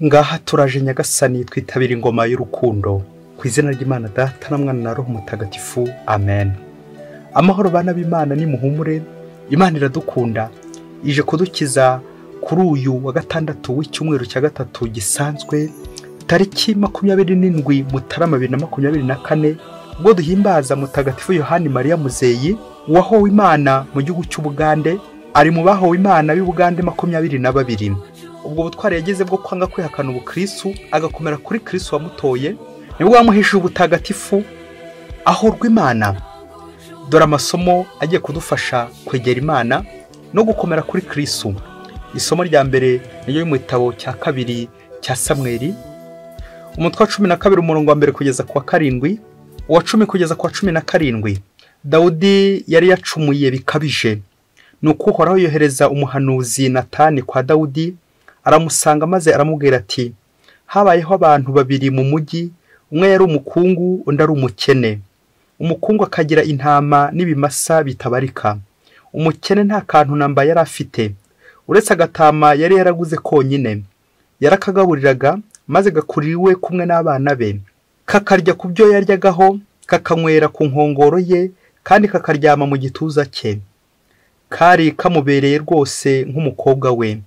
Ngaha turaje Nyagasani twitabira ingoma y'urukundo ku izina ry'Imana Data na Mwana na Roho Mutagatifu. Amen. Amahoro bana b'Imana ni muhumure, Imana iradukunda, ije kudukiza kuri uyu wa gatandatu w'icyumweru cya gatatu gisanzwe, tariki 27 Mutarama 2024, ubwo duhimbaza Mutagatifu Yohani Mariya Muzeyi wahowe Imana mu gihugu cy'Ubugande. Ari mu bahowe Imana b'Ubugande 22. Ubwo butware yageze bwo kwanga kwihakana ubukristo agakomera kuri Kristo wamutoye, nibwo yamuhesheje ubutagatifu ahorwa Imana. Dore amasomo agiye kudufasha kwegera Imana no gukomera kuri Kristo. Isomo rya mbere niyo mu gitabo cya kabiri cya Samweli, umutwe wa 12 umurongo wa mbere kugeza ku wa 7, uwa 10 kugeza ku wa 17. Dawudi yari yacumuye bikabije, nuko Uhoraho yohereza umuhanuzi Natani kwa Dawudi, aramusanga maze aramubwira ati, habayeho abantu babiri mu mujyi, umwe yari umukungu undi ari umukene. Umukungu akagira intama n'ibimasa bitabarika, umukene nta kantu namba yari afite uretse agatama yari yaraguze konyine. Yarakagaburiraga maze gakuririwe kumwe n'abana be, kakarya ku byo yaryagaho, kakanywera ku nkongoro ye, kandi kakaryama mu gituza cye. Kari kamubereye rwose nk'umukobwa we.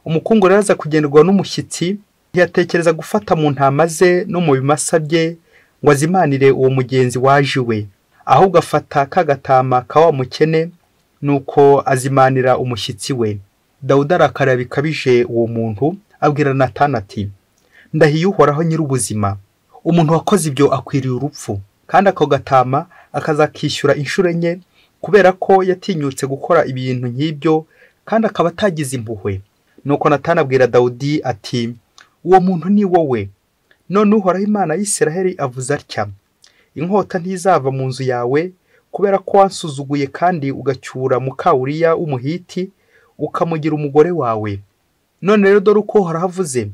Umukungu araza kugenderwa n'umushyitsi, yatekereza gufata mu ntama ze no mu bimasa bye ngo azimanire uwo mugenzi waje we, ahubwo afata kagatama ka wa mukene nuko azimanira umushyitsi we. Dawudi arakaraba bikabije uwo muntu, abwira Natani ati, ndahiye Uhoraho nyir'ubuzima, umuntu wakoze ibyo akwiriye urupfu, kandi ako gatama akazakishyura inshuro enye, kubera ko yatinyutse gukora ibintu nk'ibyo kandi akaba atagize impuhwe. Nuko Natani abwira Dawudi ati, uwo muntu ni wowe. None Uhoraho Imana y'Isiraheli avuze atya, inkota ntizava mu nzu yawe, kubera ko wansuzuguye kandi ugacyura muka Uriya w'Umuhiti ukamugira umugore wawe. None rero dore uko Uhoraho avuze,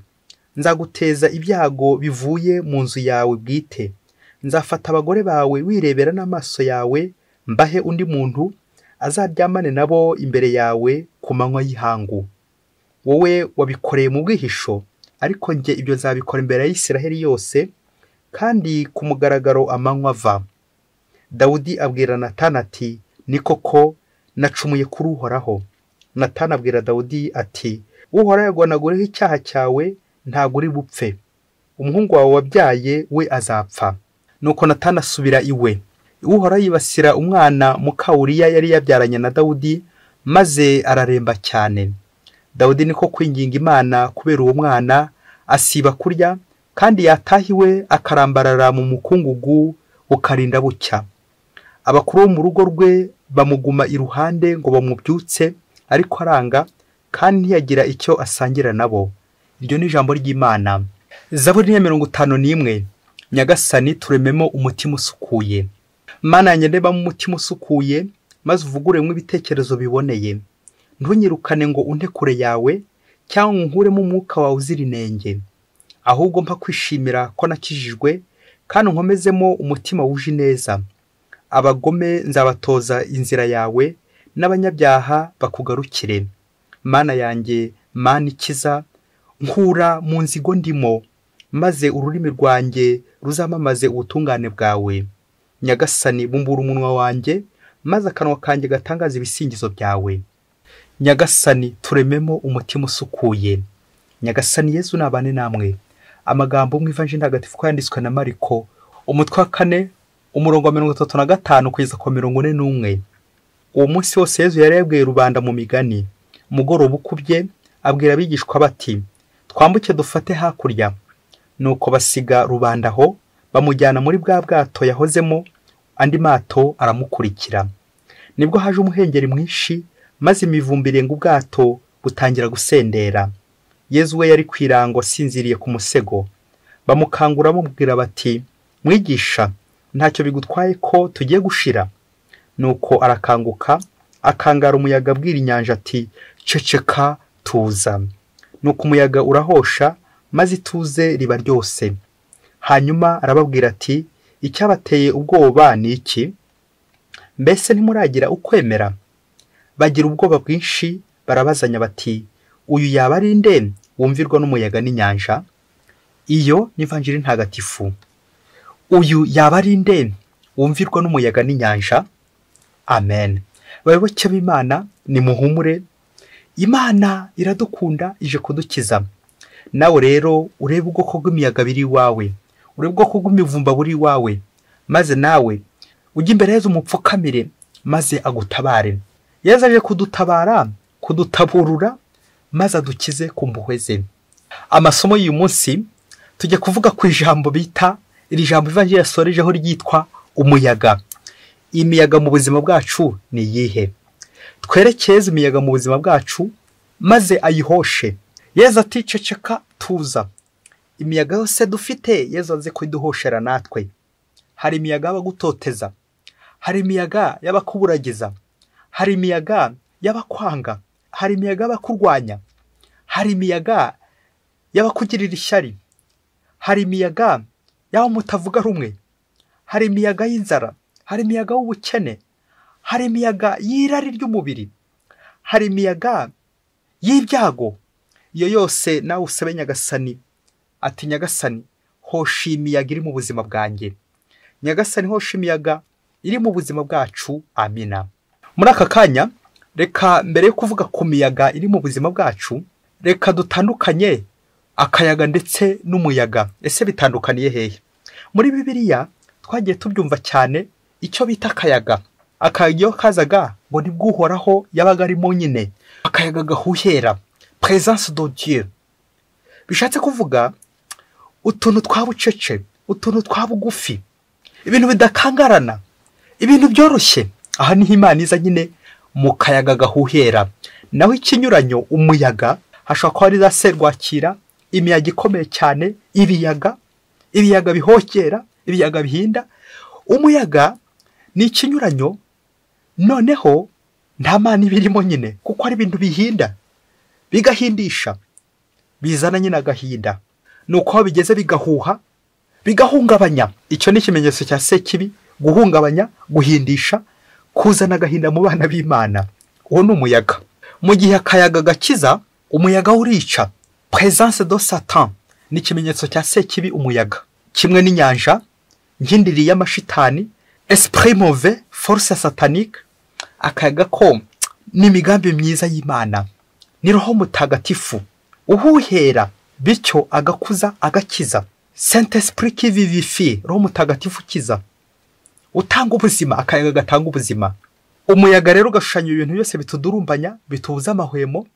nzaguteza ibyago bivuye mu nzu yawe bwite. Nzafata abagore bawe wirebera n'amaso yawe, mbahe undi muntu azaryamane nabo imbere yawe ku manywa y'ihangu. Wowe wabikoreye mu bwihisho, ariko nge ibyo nzabikora imbere y'Isiraheli yose, kandi ku mugaragaro amanywa ava. Dawudi abwira Natani ati, ni koko nacumuye kuri Uhoraho. Natani abwira Dawudi ati, Uhoraho yagwanagureho icyaha cyawe, ntabwo uri bupfe. Umuhungu wawe wabyaye we azapfa. Nuko Natani asubira iwe. Uhoraho yibasira umwana muka Uriya yari yabyaranye na Dawudi, maze araremba cyane. Dawudi niko kwinginga Imana kubera uwo mwana, asiba kurya, kandi yatahiwe akarambarara mu mukungugu ukarinda bucya. Abakuru bo mu rugo rwe bamuguma iruhande ngo bamubyutse, ariko aranga, kandi ntiyagira icyo asangira nabo. Iryo ni ijambo ry'Imana. Zaburi ya 51. Nyagasani turememo umutima usukuye. Mana yanjye ndeba mu mutima usukuye, maze uvuguremwe ibitekerezo biboneye. Ntunyirukane ngo unte kure yawe, cyangwa nkuremo umwuka wawe uzira inenge. Ahubwo mpa kwishimira ko nakijijwe, kandi nkomezemo umutima wuje neza. Abagome nzabatoza inzira yawe, n'abanyabyaha bakugarukire. Mana yanjye, Mana ikiza, nkura mu nzigo ndimo, maze ururimi rwanjye ruzamamaze ubutungane bwawe. Nyagasani bumbura umunwa wanjye, maze akanwa kanjye gatangaza ibisingizo byawe. Nyagasani turememo umutima usukuye. Nyagasani Yesu nabane namwe. Amagambo mu Ivanjili ntagatifu ko yanditswe na Mariko, umutwe wa 4 umurongo wa 35 kugeza ku 41. Uwo munsi wose Yesu yari yabwiye rubanda mu migani. Umugoroba ukubye abwira abigishwa bati, twambuke dufate hakurya. Nuko basiga rubanda aho, bamujyana muri bwa bwato yahozemo, andi mato aramukurikira. Nibwo haje umuhengeri mwinshi, maze imivumbi irenga ubwato butangira gusendera. Yesu we yari kwirango asinziriye ku musego. Bamukangura bamubwira bati, mwigisha, ntacyo bigutwaye ko tugiye gushira? Nuko arakanguka, akangara umuyaga abwira inyanja ati, ceceka tuza. Nuko umuyaga urahosha, maze ituze riba ryose. Hanyuma arababwira ati, icyabateye ubwoba ni iki? Mbese ntimuragira ukwemera? Bagira ubwoba bwinshi, barabazanya bati, uyu yaba ari nde wumvirwa n'umuyaga n'inyanja. Iyo ni ivanjiri ntagatifu. Uyu yaba ari nde wumvirwa n'umuyaga n'inyanja? Amen. Bayoboke b'Imana, ni muhumure. Imana iradukunda, ije kudukiza. Nawe rero urebe ubwoko bw'imiyaga biri iwawe, urebe ubwoko bw'imivumba buri iwawe, maze nawe ujye imbere Yezu umupfukamire maze agutabare. Yezu aje kudutabara, kudutaburura, maze adukize ku mpuhwe ze. Amasomo y'uyu munsi tujye kuvuga ku ijambo bita, iri jambo ivanjiri yasorejeho ryitwa umuyaga. Imiyaga mu buzima bwacu ni iyihe? Twerekeze imiyaga mu buzima bwacu maze ayihoshe. Yezu ati ceceka tuza. Imiyaga yose dufite Yezu aze kuduhoshera natwe. Hari imiyaga y'abagutoteza, hari imiyaga y'abakuburagiza, hari imiyaga y'abakwanga, hari imiyaga y'abakurwanya, hari imiyaga y'abakugirira ishyari, hari imiyaga y'aho mutavuga rumwe, hari imiyaga y'inzara, hari imiyaga y'ubukene, hari imiyaga y'irari ry'umubiri, hari imiyaga y'ibyago. Iyo yose nawe usabe Nyagasani, ati Nyagasani hosha imiyaga iri mu buzima bwanjye. Nyagasani hosha imiyaga iri mu buzima bwacu. Amina. Muri aka kanya reka mbere yo kuvuga ku miyaga iri mu buzima bwacu, reka dutandukanye akayaga ndetse n'umuyaga. Ese bitandukaniye hehe? Muri Bibiliya twagiye tubyumva cyane icyo bita akayaga. Akayaga iyo kazaga ngo nibwo Uhoraho yabaga arimo nyine, akayaga gahuhera, présence de Dieu. Bishatse kuvuga utuntu twa bucece, utuntu twa bugufi, ibintu bidakangarana, ibintu byoroshye. Aha niho Imana iza nyine mu kayaga gahuhera. Naho ikinyuranyo umuyaga hashobora kuba ari za serwakira, imiyaga ikomeye cyane, ibiyaga bihokera, ibiyaga bihinda. Umuyaga ni ikinyuranyo, noneho nta Mana ibirimo nyine, kuko ari ibintu bihinda, bigahindisha, bizana nyine agahinda. Nuko aho bigeze bigahuha, bigahungabanya. Icyo ni ikimenyetso cya sekibi, guhungabanya, guhindisha, kuzana agahinda mu bana b'Imana. Uwo ni umuyaga. Mu gihe akayaga gakiza, umuyaga urica, présence de Satan, ni ikimenyetso cya sekibi umuyaga. Kimwe n'inyanja, nk'indiri y'amashitani, esprit mauvais, force satanique. Akayaga ko ni imigambi myiza y'Imana, ni Roho Mutagatifu uhuhera, bityo agakuza, agakiza. Saint Esprit qui vivifie, Roho Mutagatifu ukiza, utanga ubuzima. Akayaga gatanga ubuzima. Umuyaga rero ugashushanya ibintu byose bitudurumbanya, bitubuza amahwemo,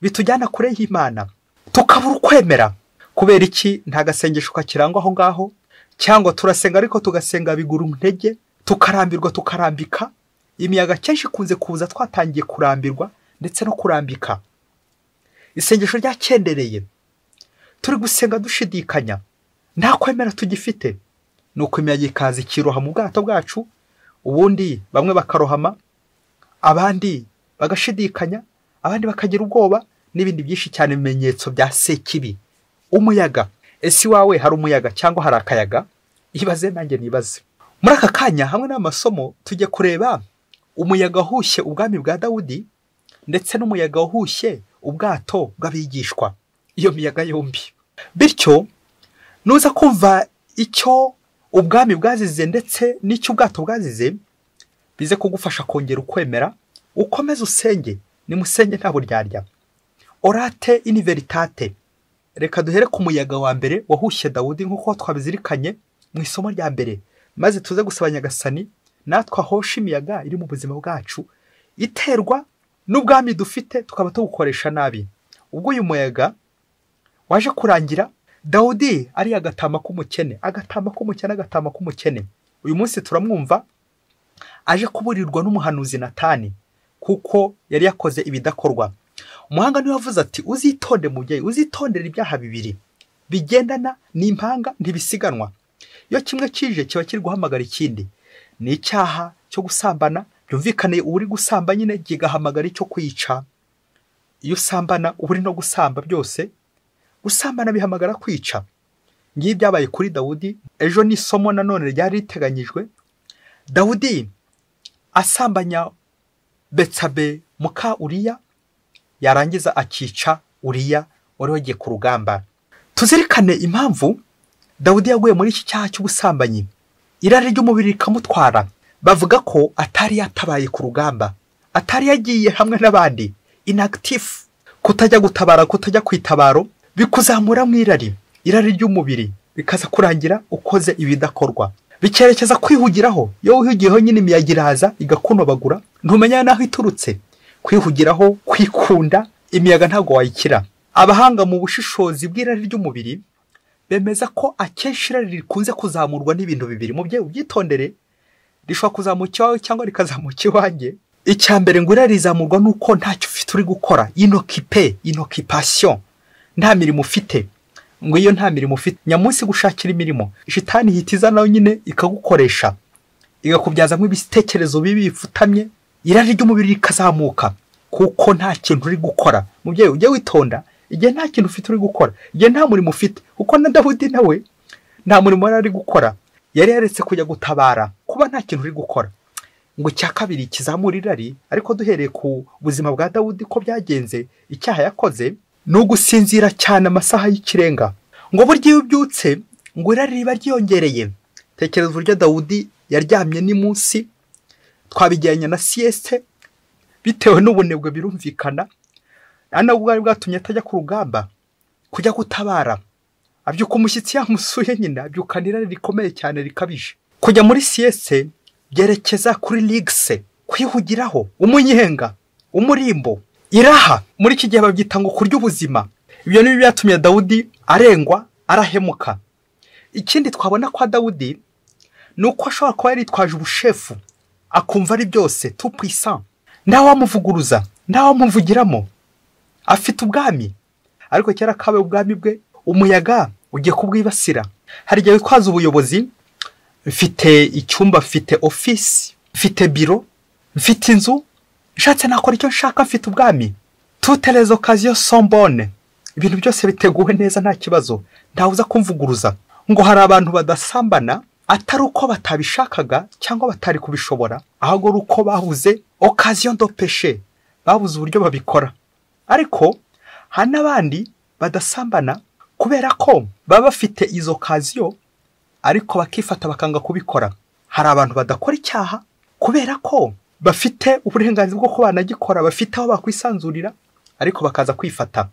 bitujyana kure y'Imana, tukabura ukwemera. Kubera iki? Nta gasengesho kakirangwa aho ngaho, cyangwa turasenga ariko tugasenga bigura intege, tukarambirwa, tukarambika. Imiyaga kenshi ikunze kuza twatangiye kurambirwa ndetse no kurambika. Isengesho ryakendereye, turi gusenga dushidikanya, nta kwemera tugifite. Nuko imiyaga ikaza ikiroha mu bwato bwacu, ubundi bamwe bakarohama, abandi bagashidikanya, abandi bakagira ubwoba, n'ibindi byinshi cyane bimenyetso bya sekibi. Umuyaga. Ese wawe hari umuyaga cyangwa hari akayaga? Ibaze nanjye nibaze. Muri aka kanya hamwe n'amasomo tujye kureba umuyaga uhushye ubwami bwa Dawudi, ndetse n'umuyaga uhushye ubwato bw'abigishwa. Iyo miyaga yombi. Bityo nuza kumva icyo ubwami bwazize ndetse n'icyo ubwato bwazize, bize kugufasha kongera ukwemera, ukomeze usenge. Ni musenge nta buryarya. Orate in veritate. Reka duhere ku muyaga wa mbere wahushye Dawudi nk'uko twabizirikanye mu isomo rya mbere, maze tuze gusaba Nyagasani natwe ahosha imiyaga iri mu buzima bwacu iterwa n'ubwami dufite, tukaba tugukoresha nabi. Ubwo uyu muyaga waje kurangira, Dawudi ari agatama k'umukene, agatama k'umukene. Uyu munsi turamwumva aje kuburirwa n'umuhanuzi Natani, kuko yari yakoze ibidakorwa. Umuhanga niwe wavuze ati uzitonde mubyeyi, uzitondere ibyaha bibiri bigendana n'impanga ntibisiganwa. Iyo kimwe kije kiba kiri guhamagara ikindi. Ni icyaha cyo gusambana, byumvikane uri gusamba nyine gigahamagara icyo kwica. Iyo usambana uri no gusamba, byose gusambana bihamagara kwica. Ngiye byabaye kuri Dawudi. Ejo ni somo nanone ryari riteganyijwe. Dawudi asambanya Betsabe muka Uriya, yarangiza akica Uriya wari wagiye ku rugamba. Tuzirikane impamvu Dawudi yaguye muri iki cyaha cy'ubusambanyi. Irari ry'umubiri rikamutwara. Bavuga ko atari yatabaye ku rugamba, atari yagiye hamwe n'abandi, inactive, kutajya gutabara, kutajya kwitabaro, bikuzamura mu irari ry'umubiri, bikaza kurangira ukoze ibidakorwa, bikerekeza kwihugiraho. Iyo wihugiyeho nyine imiyaga iraza igakunobagura, ntumenya naho iturutse. Kwihugiraho, kwikunda, imiyaga ntabwo wayikira. Abahanga mu bushishozi bw'irari ry'umubiri bemeza ko akenshi irari rikunze kuzamurwa n'ibintu bibiri. Mubyeyi ubyitondere, rishobora kuzamuka iwawe cyangwa rikazamuka iwanjye. Icya mbere ngo irari rizamurwa nuko ntacyo ufite uri gukora, inoccupation, nta mirimo ufite. Ngo iyo nta mirimo ufite, nyamunsi gushakira imirimo, shitani ihita iza nayo nyine ikagukoresha, igakubyazamo ibitekerezo bibi bifutamye. Irari ry'umubiri rikazamuka kuko nta kintu uri gukora. Mubyeyi ujye witonda, igihe nta kintu ufite uri gukora, igihe nta murimo ufite, kuko na Dawudi nawe nta murimo yari ari gukora, yari yaretse kujya gutabara kuba nta kintu uri gukora. Ngo icya kabiri kizamura irari, ariko duhereye ku buzima bwa Dawudi ko byagenze, icyaha yakoze ni ugusinzira cyane amasaha y'ikirenga. Ngo burya iyo ubyutse ngo irari riba ryiyongereye. Tekereza uburyo Dawudi yaryamye ni munsi, twabijyanye na sieste, bitewe n'ubunebwe birumvikana. Nubwo bwari bwatumye atajya ku rugamba kujya gutabara, abyuka umushyitsi yamusuye nyine, abyukana irari rikomeye cyane rikabije. Kujya muri sieste byerekeza kuri ligse, kwihugiraho, umunyenga, umurimbo, iraha. Muri iki gihe babyita ngo kurya ubuzima. Ibyo ni byatumye Dawudi arengwa, arahemuka. Ikindi twabona kwa Dawudi ni uko ashobora kuba yaritwaje ubushefu, akumva ari byose, tout puissant, ntawe wamuvuguruza, ntawe wamuvugiramo, afite ubwami. Ariko kera kabe ubwami bwe, umuyaga ugiye kubwibasira. Hari igihe witwaza ubuyobozi, mfite icyumba, mfite office, mfite biro, mfite inzu, nshatse nakora icyo nshaka, mfite ubwami. Toutes les occasions sont bonnes. Ibintu byose biteguwe neza, nta kibazo, ntawe uza kumvuguruza. Ngo hari abantu badasambana atari uko batabishakaga cyangwa batari kubishobora, ahubwo ari uko babuze occasion de péché, babuze uburyo babikora. Ariko hari n'abandi badasambana kubera ko baba bafite izo occasion, ariko bakifata bakanga kubikora. Hari abantu badakora icyaha kubera ko bafite uburenganzira bwo kuba banagikora, bafite aho bakwisanzurira, ariko bakaza kwifata.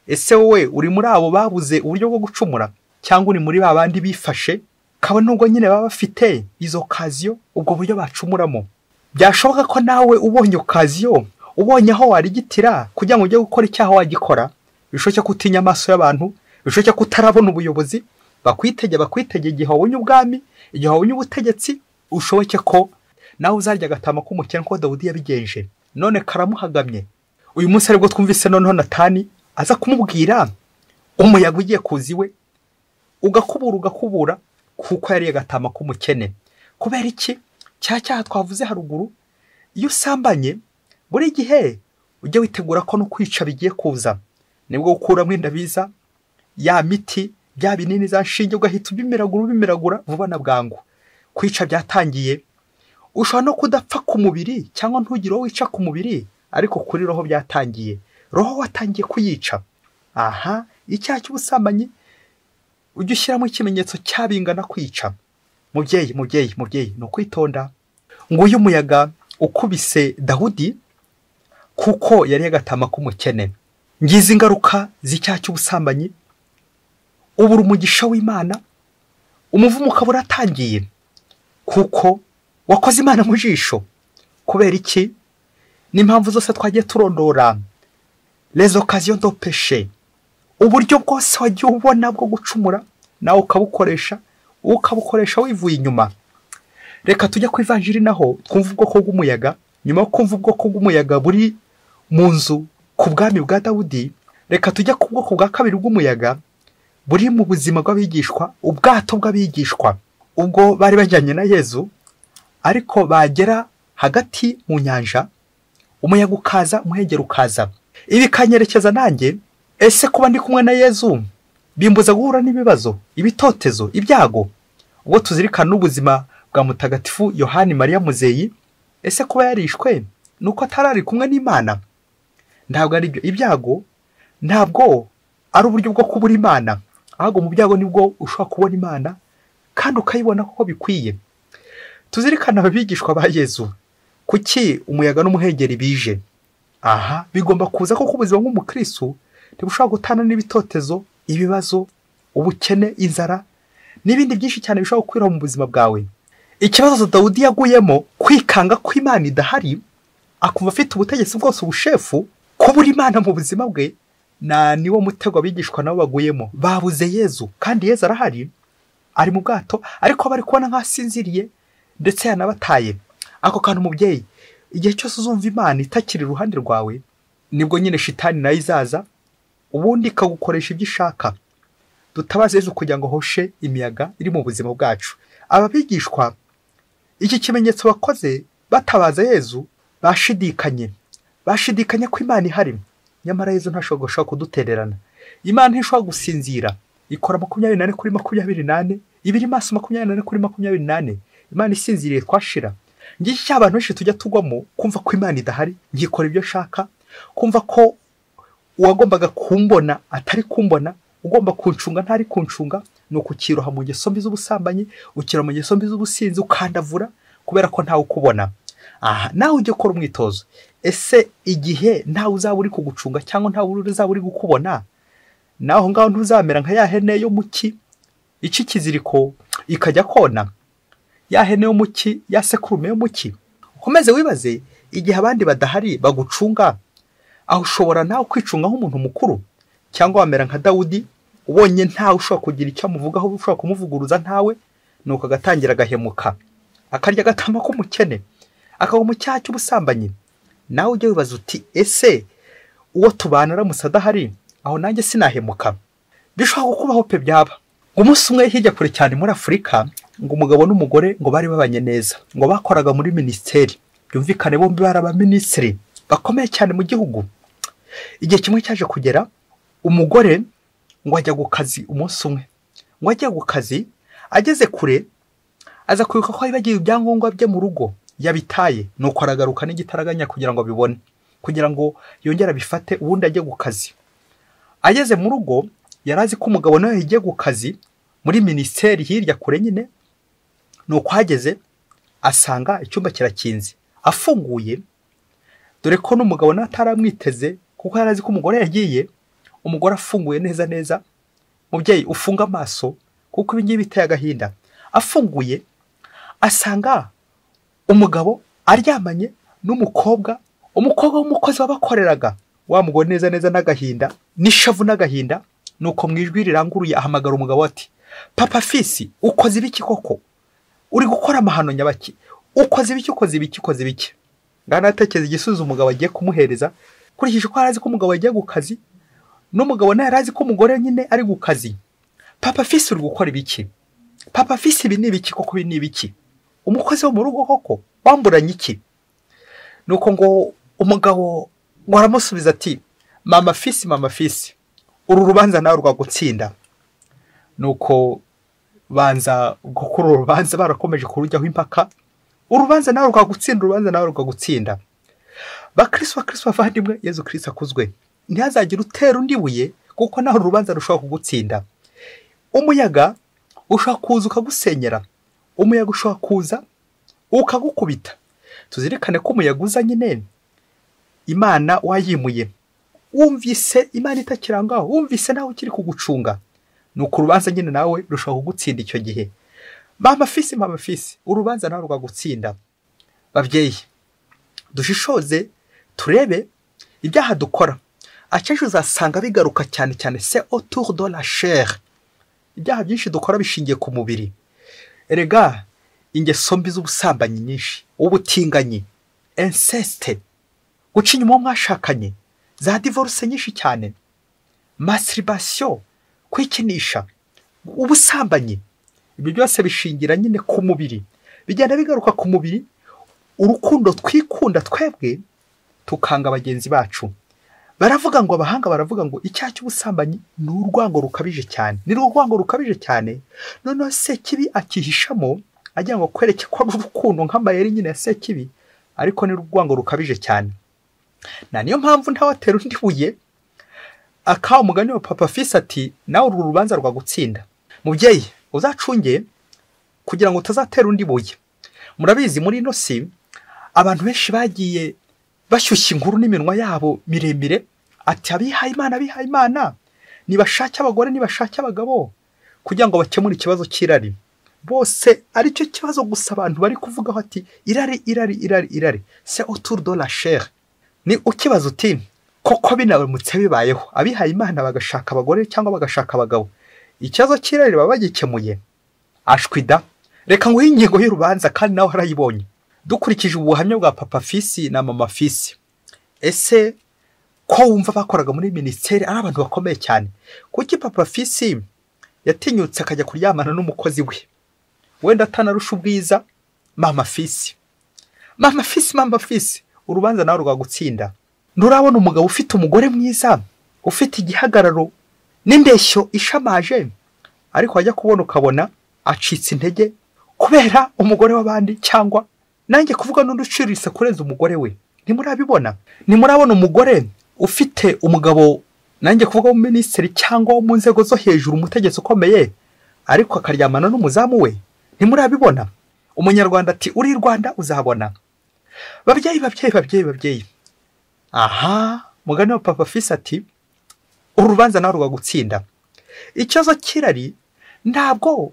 Ese wowe uri muri abo babuze uburyo bwo gucumura, cyangwa uri muri babandi bifashe kabone nubwo nyine baba bafite izo occasion, ubwo buryo bacumuramo? Byashoboka ko nawe ubonye occasion, ubonye aho warigitira kugira ngo ujye gukora icyaha wagikora. Bishoboke kutinya amaso y'abantu, bishoboke kutarabona ubuyobozi, bakwitege igihe wabonye ubwami, igihe wabonye ubutegetsi. Ushoboke ko nawe uzarya agatama k'umukene ko Dawudi yabigenje, none karamuhagamye. Uyu munsi aribwo twumvise noneho Natani aza kumubwira umuyaga ugiye kuziwe, ugakubura kuko yari agatama k'umukene. Kubera iki? Cyaha twavuze haruguru. Iyo usambanye buri gihe ujye witegura ko no kwica bigiye kuza, nibwo gukuramo indabiza, ya miti, bya binini za nshinge, ugahita ubimiragura vuba na bwangu. Kwica byatangiye. Ushobora no kudapfa ku mubiri cyangwa ntugire uwo wica ku mubiri, ariko kuri roho byatangiye. Roho watangiye kuyica. Aha, icyaha cy'ubusambanyi ujye ushyiramo ikimenyetso cyabingana kwica. Mubyeyi ni ukwitonda. Ngo uyu muyaga ukubise Dawudi kuko yari agatama k'umukene. Ngize ingaruka z'icyaha cy'ubusambanyi. Ubura umugisha w'Imana, umuvumo ukaba uratangiye kuko wakoze Imana mu jisho. Kubera iki? N'impamvu zose twagiye turondora. Les occasions de péché, uburyo bwose wagiye ubona bwo gucumura, nawe ukabukoresha wivuye inyuma. Reka tujya ku ivanjiri naho twumva ubwoko bw'umuyaga. Nyuma yo kumva ubwoko bw'umuyaga buri mu nzu ku bwami bwa Dawudi, reka tujya ku bwoko bwa kabiri bw'umuyaga buri mu buzima bw'abigishwa, ubwato bw'abigishwa. Ubwo bari bajyanye na Yezu, ariko bagera hagati mu nyanja, umuyaga ukaza, umuhengeri ukaza. Ibi kanyerekeza nanjye, ese kuba ndi kumwe na Yezu bimbuza guhura n'ibibazo, ibitotezo, ibyago? Ubwo tuzirikana n'ubuzima bwa mutagatifu Yohani Mariya Muzeyi, ese kuba yarishwe nuko atarari kumwe n'Imana? Ntabwo ari byo. Ibyago ntabwo ari uburyo bwo kubura Imana, ahubwo mu byago nibwo ushobora kubona Imana kandi ukayibona koko bikwiye. Tuzirikana abigishwa ba Yesu, kuki umuyaga n'umuhengeri bije? Aha bigomba kuza ko ubuzima nk'umukristo ntibushobora gutana n'ibitotezo, ibibazo, ubukene, inzara n'ibindi byinshi cyane bishobora gukwira mu buzima bwawe. Ikibazo Dawudi yaguyemo, kwikanga ko Imana idahari, akumva afite ubutegetsi bwose, ubushefu, kubura Imana mu buzima bwe, niwo mutego abigishwa nabo baguyemo. Babuze Yesu kandi Yesu arahari, ari mu bwato, ariko bari kubona nk'asinziriye ndetse yanabataye. Ako kantu umubyeyi, igihe cyose uzumva Imana itakiri iruhande rwawe, nibwo nyine shitani nayo izaza, ubundi ikagukoresha ibyo ishaka. Dutabaze Yesu kugira ngo hoshe imiyaga iri mu buzima bwacu. Aba bigishwa, iki kimenyetso bakoze batabaza Yesu, bashidikanye ko Imana ihari. Nyamara Yesu ntashobora kudutererana. Imana ntishobora gusinzira, ikora 24/28, ibiri maso 24/28. Imana isinziriye twashira. Ngiki cy'abantu benshi tujya tugwamo, kumva ko Imana idahari, ngikora ibyo shaka, kumva ko uwagombaga kumbona atari kumbona, ugomba kuncunga ntari kuncunga, no kukiroha mu ngeso mbi z'ubusambanyi, ukira mu ngeso mbi z'ubusinzi, ukandavura kubera ko ntawe ukubona. Aha nawe ujye ukora umwitozo. Ese igihe ntawe uzaba uri kugucunga cyangwa ntawe uzaba uri gukubona, naho ngaho ntuzamera nka ya hene yo muki iki kiziriko ikajya kona, ya hene yo muki, ya sekurume yo muki. Ukomeze wibaze, igihe abandi badahari bagucunga, aho ushobora nawe kwicunga nk'umuntu mukuru, cyangwa wamera nka Dawudi ubonye ntawe ushobora kugira icyo amuvugaho, ushobora kumuvuguruza ntawe, nuko agatangira agahemuka, akarya agatama k'umukene, akagwa mu cyaha cy'ubusambanyi. Nawe ujye wibaza uti, ese uwo tubana aramutse adahari, aho nanjye sinahemuka? Bishobora kukubaho pe byaba. Umunsi umwe hirya kure cyane muri Afurika, ngo umugabo n'umugore ngo bari babanye neza, ngo bakoraga muri ministeri, byumvikane bombi bari abaminisitiri bakomeye cyane mu gihugu. Igihe kimwe cyaje kugera, umugore ngo ajya ku kazi umunsi umwe, ngo ajya ku kazi, ageze kure aza kwibuka ko yibagiwe ibyangombwa bye mu rugo, yabitaye, nuko aragaruka n'igitaraganya kugira ngo bibone, kugira ngo yongere abifate, ubundi ajye ku kazi. Ageze mu rugo, yarazi ko umugabo nawe yagiye ku kazi muri ministeri hirya kure nyine, nuko hageze asanga icyumba kirakinze, afunguye, dore ko n'umugabo nataramwiteze kuko yarazi ko umugore yagiye. Umugore afunguye neza neza, mubyeyi ufunga amaso kuko ibi ngibi biteye agahinda. Afunguye asanga umugabo aryamanye n'umukobwa w'umukozi wabakoreraga. Wa mugore neza neza n'agahinda, n'ishavu n'agahinda, nuko mwijwi riranguruye ahamagara umugabo ati, papa fisi, ukoze ibiki koko? Uri gukora amahano nyabaki? Ukoze ibiki? Ngana atekereza igisubizo umugabo agiye kumuhereza, kurikije ko arazi ko umugabo yagiye ku kazi, n'umugabo nawe arazi ko umugore nyine ari ku kazi. Papa fisi, uri gukora ibiki? Papa fisi, ibi ni ibiki koko? Ibi ni ibiki? Umukozi wo mu rugo koko wamburanye iki? Nuko ngo umugabo ngo aramusubiza ati, mama fisi, uru rubanza nawe rwagutsinda. Nuko banza gukora urubanza, barakomeje kurujyaho impaka, urubanza nawe rwagutsinda. Bakristo bavandimwe, Yesu Kristo akuzwe. Ntihazagire utera undi buye, kuko naho urubanza rushobora kugutsinda. Umuyaga ushobora kuza ukagusenyera, umuyaga ushobora kuza ukagukubita. Tuzirikane ko umuyaga uza nyine Imana wayimuye, wumvise Imana itakirangaho, wumvise nawe ukiri kugucunga, nuko urubanza nyine nawe rushobora kugutsinda icyo gihe. Mama fisi, urubanza nawe rwagutsinda. Babyeyi, dushishoze turebe ibyaha dukora, akenshi uzasanga bigaruka cyane c'est autour de la chair. Ibyaha byinshi dukora bishingiye ku mubiri. Erega ingeso mbi z'ubusambanyi nyinshi, ubutinganyi, inceste, guca inyuma mwashakanye, za divorce nyinshi cyane, masturbation, kwikinisha, ubusambanyi, ibyo byose bishingira nyine ku mubiri, bigenda bigaruka ku mubiri. Urukundo twikunda twebwe tukanga bagenzi bacu. Baravuga ngo, abahanga baravuga ngo icyaha cy'ubusambanyi ni urwango rukabije cyane. Noneho Sekibi akihishamo agira ngo kwereke ko ari urukundo nk'amayeri nyine ya Sekibi, ariko ni urwango rukabije cyane. Na niyo mpamvu ntawatera undi buye akawa umugani wa papa Fisi ati nawe uru rubanza rwagutsinda. Mubyeyi uzacunge kugira ngo utazatera undi buye. Murabizi muri ino si abantu benshi bagiye bashyushya inkuru n'iminwa yabo miremire ati abihaye Imana nibashake abagore nibashake abagabo kugira ngo bakemure ikibazo cy'irari. Bose ari cyo kibazo gusa abantu bari kuvugaho ati irari c'est autour de la chair. Ni ukibazo uti koko binabimutse bibayeho abihaye Imana bagashaka abagore cyangwa bagashaka abagabo, ikibazo cy'irari baba bagikemuye? Ashwida, reka nguhe ingingo y'urubanza kandi nawe harayibonye. Dukurikije ubuhamya bwa papa Fisi na mama Fisi, ese ko wumva bakoraga muri ministeri ari abantu bakomeye cyane, kuki papa Fisi yatinyutse akajya kuryamana n'umukozi we wenda atanarusha ubwiza mama Fisi? Mama Fisi urubanza nawe rwagutsinda. Nturabona umugabo ufite umugore mwiza, ufite igihagararo n'indeshyo ishamaje, ariko wajya kubona ukabona acitse intege kubera umugore w'abandi, cyangwa nanjye kuvuga n'undi uciriritse kurenza umugore we? Ntimurabibona? Ntimurabona umugore ufite umugabo nanjye kuvuga w'umuminisitiri cyangwa wo mu nzego zo hejuru, umutegetsi ukomeye, ariko akaryamana n'umuzamu we? Ntimurabibona? Umunyarwanda ati uri Rwanda uzahabona. Babyeyi, aha mugani wa papa Fisi ati urubanza nawe rwagutsinda. Ikibazo cy'irari ntabwo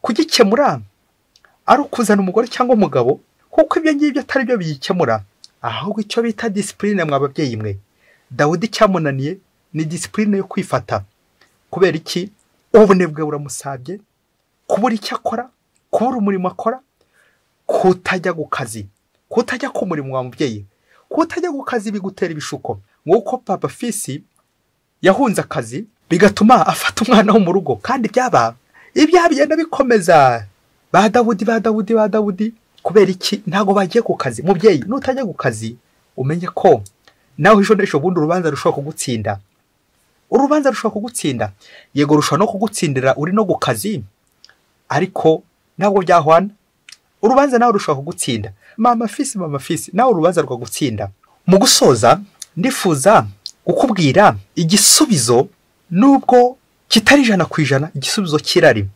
kugikemura ari ukuzana umugore cyangwa umugabo, kuko ibyo ngibyo atari byo biyikemura, ahubwo icyo bita disipurine. mwa babyeyi mwe, Dawudi cyamunaniye ni disipurine yo kwifata. Kubera iki? Ubunebwe buramusabye, kubura icyo akora, kubura umurimo akora, kutajya ku kazi, kutajya ku murimo wa mubyeyi, kutajya ku kazi bigutera ibishuko. Nk'uko papa Fisi yahunze akazi bigatuma afata umwana wo mu rugo, kandi ibyaha bigenda bikomeza. Ba Dawudi kubera iki? Ntago bagiye ku kazi. Mubyeyi nutajya ku kazi umenye ko nawe ejo bundi urubanza rushobora kugutsinda. Urubanza rushobora kugutsinda, yego rushobora no kugutsindira uri no ku kazi, ariko ntabwo byahwana. Urubanza nawe rushobora kugutsinda. Mama Fisi nawe urubanza rwagutsinda. Mu gusoza ndifuza kukubwira igisubizo, nubwo kitari 100%, igisubizo cy'irari.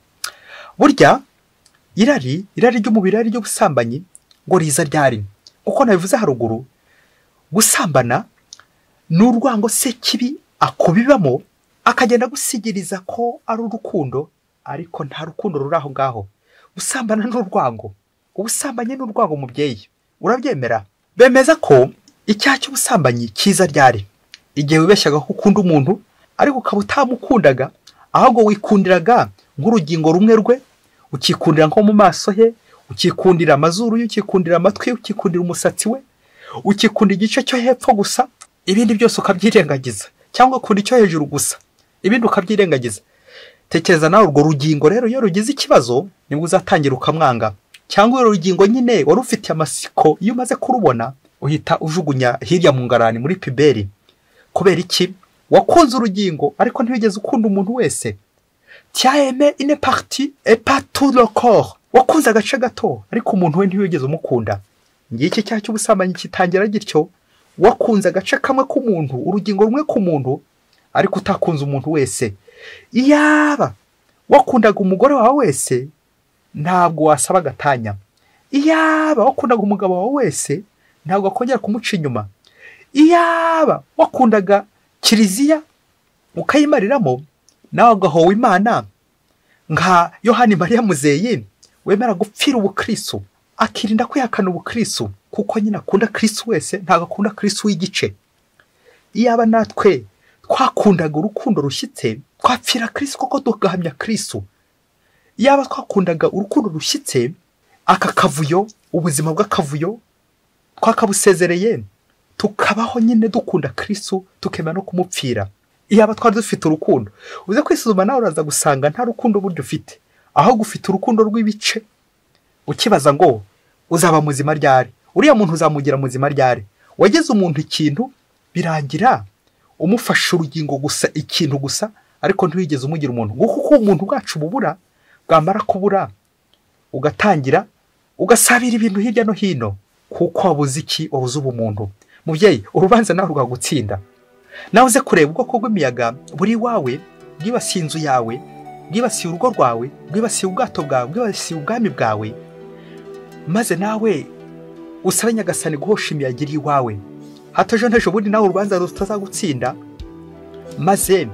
Burya irari ry'umubiri, irari ry'ubusambanyi ngo riza ryari? Kuko nabivuze haruguru, gusambana ni urwango se kibi akubibamo akagenda gusigiriza ko ari urukundo, ariko nta rukundo ruri aho ngaho. Gusambana ni urwango, ubusambanyi ni urwango. Mubyeyi urabyemera? Bemeza ko icyaha cy'ubusambanyi kiza ryari? Igihe wibeshyaga ko ukunda umuntu ariko ukaba utamukundaga, ahubwo wikundiraga nk'urugingo rumwe rwe, ukikundira nko mu maso he, ukikundira amazuru ye, ukikundira amatwi, ukikundira umusatsi we, ukikunda igice cyo hepfo gusa, ibindi byose ukabyirengagiza, cyangwa ukunda icyo hejuru gusa, ibindi ukabyirengagiza. Tekereza nawe urwo rugingo rero iyo rugize ikibazo nibwo uzatangira ukamwanga, cyangwa urwo rugingo nyine wari ufite amasiko, iyo umaze kurubona uhita ujugunya hirya mu ngarani muri piberi. Kubera iki? Wakunze urugingo ariko ntiwigeze ukunda umuntu wese. Tu as aimé une partie et pas tout le corps. Wakunze agace gato ariko umuntu we ntiwigeze umukunda. Ngiki cyaha cy'ubusambanyi kitangira gityo, wakunze agace kamwe k'umuntu, urugingo rumwe k'umuntu, ariko utakunze umuntu wese. Iyaba wakundaga umugore wawe wese ntabwo wasaba gatanya. Iyaba wakundaga umugabo wawe wese ntabwo akongera kumuca inyuma. Iyaba wakundaga kiliziya ukayimariramo nawe agahowe Imana nka Yohani Mariya Muzeyi, wemera gupfira ubukristo akirinda kwihakana ubukristo, kuko nyine akunda Kristo wese, ntabwo akunda Kristo w'igice. Iyaba natwe twakundaga urukundo rushyitse twapfira Kristo koko tugahamya Kristo. Iyaba twakundaga urukundo rushyitse, aka kavuyo, ubuzima bw'akavuyo twakabusezereye, tukabaho nyine dukunda Kristo, tukemera no kumupfira. Iyaba twari dufite urukundo, uze kwisuzuma nawe uraza gusanga nta rukundo buryo ufite, aho gufite urukundo rw'ibice. Ukibaza ngo uzaba muzima ryari? Uriya muntu uzamugira muzima ryari? Wageze umuntu ikintu birangira umufasha urugingo gusa, ikintu gusa, ariko ntiwigeze umugira umuntu. Kuko umuntu bwacu bubura, bwamara kubura ugatangira ugasabira ibintu hirya no hino, kuko wabuze iki? Wabuze ubumuntu. Mubyeyi urubanza nawe rwagutsinda. nawe uze kureba ubwoko bw'imiyaga buri wawe bwibasiye inzu yawe, bwibasiye urugo rwawe, bwibasiye ubwato bwawe, bwibasiye ubwami bwawe, maze nawe usabe Nyagasani guhosha imiyaga iri iwawe, hato ejo n'ejo bundi nawe urubanza rutazagutsinda, maze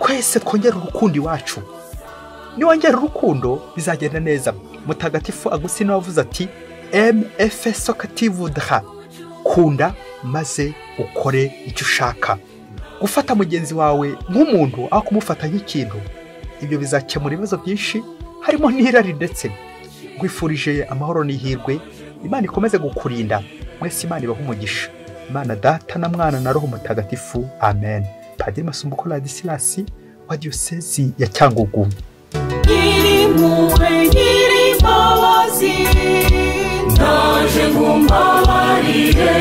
twese twongere urukundo iwacu. Niwongera urukundo bizagenda neza. Mutagatifu Agustina wavuze ati efeso kativudha, kunda maze ukore icyo ushaka. Gufata mugenzi wawe nk'umuntu aho kumufata nk'ikintu, ibyo bizakemura ibibazo byinshi harimo n'irari. Ndetse gwifurije amahoro n'ihirwe, Imana ikomeze gukurinda, mwese Imana ibahe umugisha. Imana Data na Mwana na Roho Mutagatifu, amen. Padiri Masumbuko Ladislas wa Diyosezi ya Cyangugu. Ndaje ngumbabarire